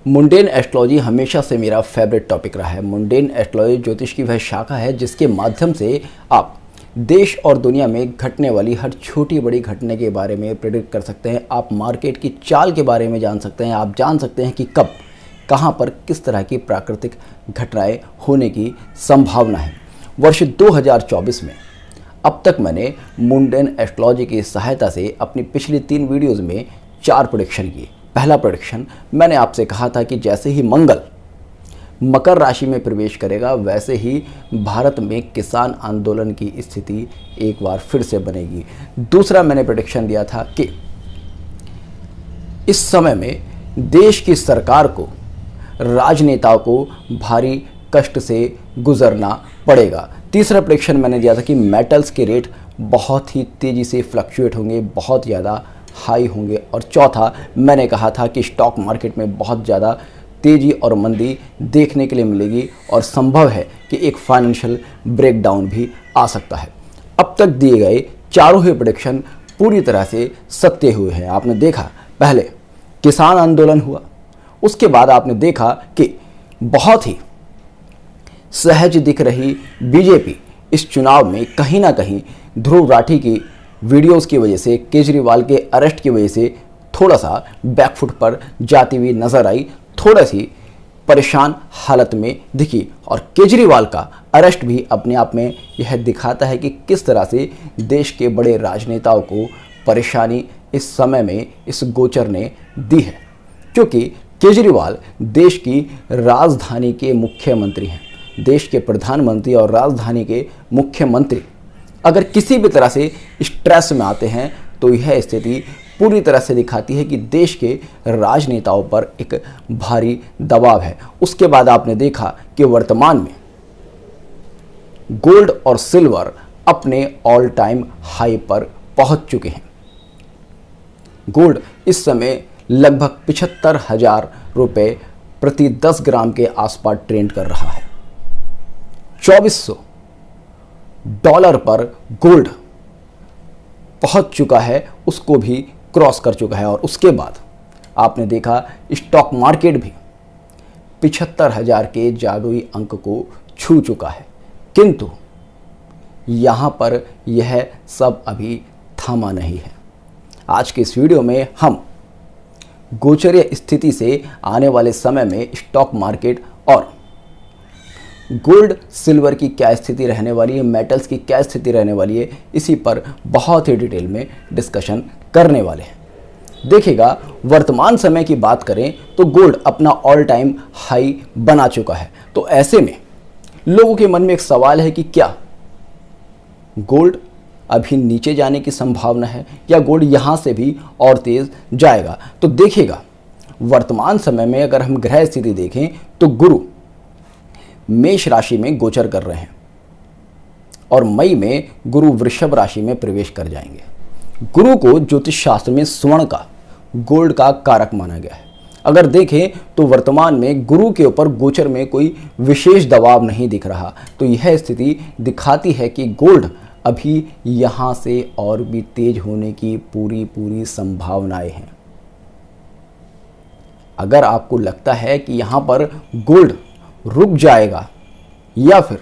Mundane astrology हमेशा से मेरा फेवरेट टॉपिक रहा है। मुंडेन एस्ट्रोलॉजी ज्योतिष की वह शाखा है जिसके माध्यम से आप देश और दुनिया में घटने वाली हर छोटी बड़ी घटना के बारे में प्रेडिक्ट कर सकते हैं। आप मार्केट की चाल के बारे में जान सकते हैं। आप जान सकते हैं कि कब कहां पर किस तरह की प्राकृतिक घटनाएं होने की संभावना है। वर्ष 2024 में अब तक मैंने मुंडेन एस्ट्रोलॉजी की सहायता से अपनी पिछली 3 वीडियोज़ में 4 प्रेडिक्शन किए। पहला प्रेडिक्शन मैंने आपसे कहा था कि जैसे ही मंगल मकर राशि में प्रवेश करेगा वैसे ही भारत में किसान आंदोलन की स्थिति एक बार फिर से बनेगी। दूसरा मैंने प्रेडिक्शन दिया था कि इस समय में देश की सरकार को, राजनेताओं को भारी कष्ट से गुजरना पड़ेगा। तीसरा प्रेडिक्शन मैंने दिया था कि मेटल्स के रेट बहुत ही तेज़ी से फ्लक्चुएट होंगे, बहुत ज़्यादा हाई होंगे। और चौथा मैंने कहा था कि स्टॉक मार्केट में बहुत ज़्यादा तेज़ी और मंदी देखने के लिए मिलेगी और संभव है कि एक फाइनेंशियल ब्रेकडाउन भी आ सकता है। अब तक दिए गए चारों ही प्रेडिक्शन पूरी तरह से सत्य हुए हैं। आपने देखा पहले किसान आंदोलन हुआ, उसके बाद आपने देखा कि बहुत ही सहज दिख रही बीजेपी इस चुनाव में कहीं ना कहीं ध्रुव राठी की वीडियोस की वजह से, केजरीवाल के अरेस्ट की वजह से थोड़ा सा बैकफुट पर जाती हुई नजर आई, थोड़ा सी परेशान हालत में दिखी। और केजरीवाल का अरेस्ट भी अपने आप में यह दिखाता है कि किस तरह से देश के बड़े राजनेताओं को परेशानी इस समय में इस गोचर ने दी है, क्योंकि केजरीवाल देश की राजधानी के मुख्यमंत्री हैं। देश के प्रधानमंत्री और राजधानी के मुख्यमंत्री अगर किसी भी तरह से स्ट्रेस में आते हैं तो यह स्थिति पूरी तरह से दिखाती है कि देश के राजनेताओं पर एक भारी दबाव है। उसके बाद आपने देखा कि वर्तमान में गोल्ड और सिल्वर अपने ऑल टाइम हाई पर पहुंच चुके हैं। गोल्ड इस समय लगभग 75,000 रुपये प्रति 10 ग्राम के आसपास ट्रेंड कर रहा है। 2400 डॉलर पर गोल्ड पहुंच चुका है, उसको भी क्रॉस कर चुका है। और उसके बाद आपने देखा स्टॉक मार्केट भी 75,000 के जादुई अंक को छू चुका है। किंतु यहां पर यह सब अभी थमा नहीं है। आज के इस वीडियो में हम गोचरीय स्थिति से आने वाले समय में स्टॉक मार्केट और गोल्ड सिल्वर की क्या स्थिति रहने वाली है, मेटल्स की क्या स्थिति रहने वाली है, इसी पर बहुत ही डिटेल में डिस्कशन करने वाले हैं। देखिएगा, वर्तमान समय की बात करें तो गोल्ड अपना ऑल टाइम हाई बना चुका है। तो ऐसे में लोगों के मन में एक सवाल है कि क्या गोल्ड अभी नीचे जाने की संभावना है या गोल्ड यहां से भी और तेज जाएगा। तो देखिएगा, वर्तमान समय में अगर हम ग्रह स्थिति देखें तो गुरु मेष राशि में गोचर कर रहे हैं और मई में गुरु वृषभ राशि में प्रवेश कर जाएंगे। गुरु को ज्योतिष शास्त्र में स्वर्ण का, गोल्ड का कारक माना गया है। अगर देखें तो वर्तमान में गुरु के ऊपर गोचर में कोई विशेष दबाव नहीं दिख रहा, तो यह स्थिति दिखाती है कि गोल्ड अभी यहां से और भी तेज होने की पूरी संभावनाएं हैं। अगर आपको लगता है कि यहां पर गोल्ड रुक जाएगा या फिर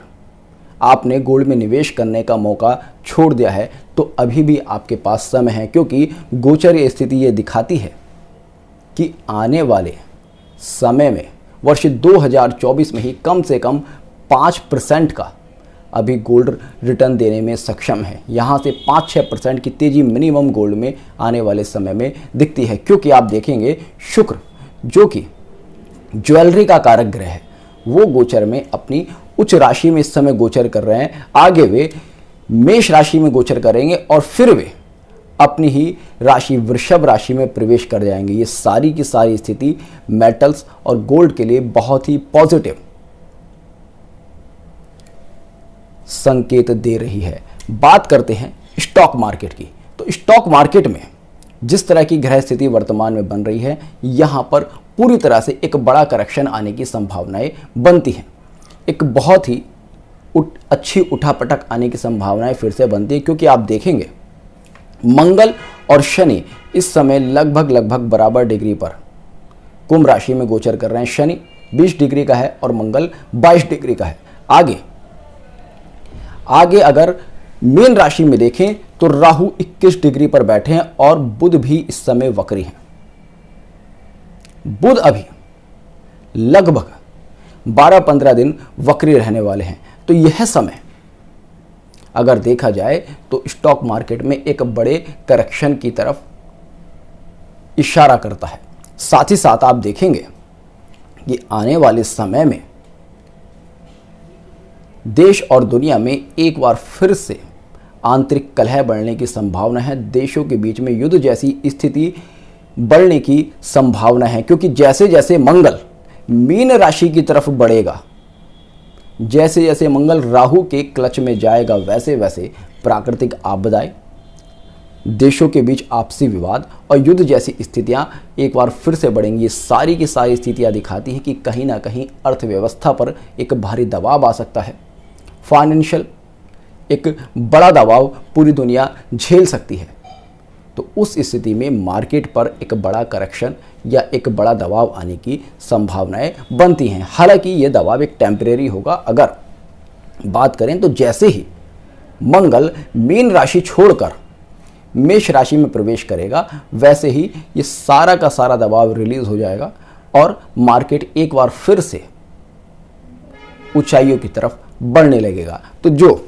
आपने गोल्ड में निवेश करने का मौका छोड़ दिया है, तो अभी भी आपके पास समय है, क्योंकि गोचरीय स्थिति ये दिखाती है कि आने वाले समय में वर्ष 2024 में ही कम से कम 5% का अभी गोल्ड रिटर्न देने में सक्षम है। यहाँ से 5-6% की तेजी मिनिमम गोल्ड में आने वाले समय में दिखती है, क्योंकि आप देखेंगे शुक्र जो कि ज्वेलरी का कारक ग्रह है वो गोचर में अपनी उच्च राशि में इस समय गोचर कर रहे हैं। आगे वे मेष राशि में गोचर करेंगे और फिर वे अपनी ही राशि वृषभ राशि में प्रवेश कर जाएंगे। ये सारी की सारी स्थिति मेटल्स और गोल्ड के लिए बहुत ही पॉजिटिव संकेत दे रही है। बात करते हैं स्टॉक मार्केट की। तो स्टॉक मार्केट में जिस तरह की ग्रह स्थिति वर्तमान में बन रही है, यहां पर पूरी तरह से एक बड़ा करेक्शन आने की संभावनाएं बनती हैं। एक बहुत ही अच्छी उठापटक आने की संभावनाएं फिर से बनती है, क्योंकि आप देखेंगे मंगल और शनि इस समय लगभग बराबर डिग्री पर कुंभ राशि में गोचर कर रहे हैं। शनि 20 डिग्री का है और मंगल 22 डिग्री का है। आगे अगर मीन राशि में देखें तो राहु 21 डिग्री पर बैठे हैं और बुध भी इस समय वक्री हैं। बुध अभी लगभग 12-15 दिन वक्री रहने वाले हैं। तो यह समय अगर देखा जाए तो स्टॉक मार्केट में एक बड़े करेक्शन की तरफ इशारा करता है। साथ ही साथ आप देखेंगे कि आने वाले समय में देश और दुनिया में एक बार फिर से आंतरिक कलह बढ़ने की संभावना है। देशों के बीच में युद्ध जैसी स्थिति बढ़ने की संभावना है, क्योंकि जैसे जैसे मंगल मीन राशि की तरफ बढ़ेगा, जैसे जैसे मंगल राहु के क्लच में जाएगा, वैसे वैसे प्राकृतिक आपदाएं, देशों के बीच आपसी विवाद और युद्ध जैसी स्थितियां एक बार फिर से बढ़ेंगी। सारी की सारी स्थितियां दिखाती हैं कि कहीं ना कहीं अर्थव्यवस्था पर एक भारी दबाव आ सकता है। फाइनेंशियल एक बड़ा दबाव पूरी दुनिया झेल सकती है। तो उस स्थिति में मार्केट पर एक बड़ा करेक्शन या एक बड़ा दबाव आने की संभावनाएं बनती हैं। हालांकि ये दबाव एक टेम्परेरी होगा। अगर बात करें तो जैसे ही मंगल मीन राशि छोड़कर मेष राशि में प्रवेश करेगा, वैसे ही ये सारा का सारा दबाव रिलीज हो जाएगा और मार्केट एक बार फिर से ऊंचाइयों की तरफ बढ़ने लगेगा। तो जो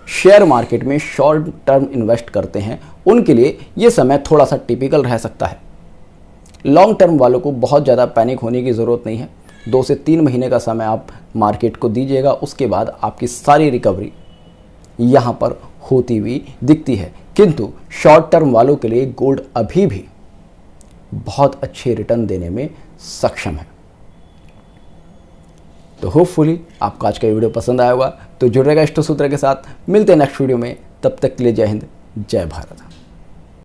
शेयर मार्केट में शॉर्ट टर्म इन्वेस्ट करते हैं उनके लिए ये समय थोड़ा सा टिपिकल रह सकता है। लॉन्ग टर्म वालों को बहुत ज़्यादा पैनिक होने की ज़रूरत नहीं है। 2 से 3 महीने का समय आप मार्केट को दीजिएगा, उसके बाद आपकी सारी रिकवरी यहाँ पर होती हुई दिखती है। किंतु शॉर्ट टर्म वालों के लिए गोल्ड अभी भी बहुत अच्छे रिटर्न देने में सक्षम है। तो होपफुली आपको आज का वीडियो पसंद आया होगा। तो जुड़ेगा इष्ट सूत्र के साथ। मिलते हैं नेक्स्ट वीडियो में। तब तक के लिए जय हिंद, जय भारत।